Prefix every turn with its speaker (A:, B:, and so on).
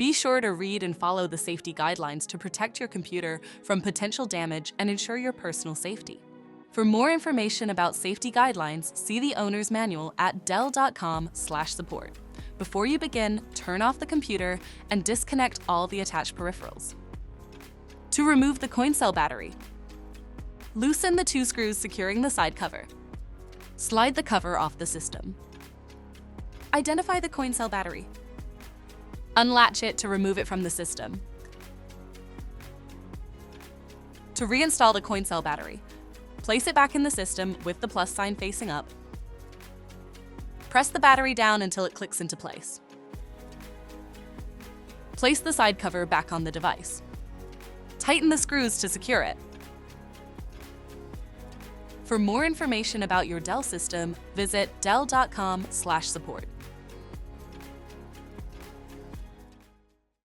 A: Be sure to read and follow the safety guidelines to protect your computer from potential damage and ensure your personal safety. For more information about safety guidelines, see the owner's manual at dell.com/support. Before you begin, turn off the computer and disconnect all the attached peripherals. To remove the coin cell battery, loosen the 2 screws securing the side cover. Slide the cover off the system. Identify the coin cell battery. Unlatch it to remove it from the system. To reinstall the coin cell battery, place it back in the system with the plus sign facing up. Press the battery down until it clicks into place. Place the side cover back on the device. Tighten the screws to secure it. For more information about your Dell system, visit dell.com/support.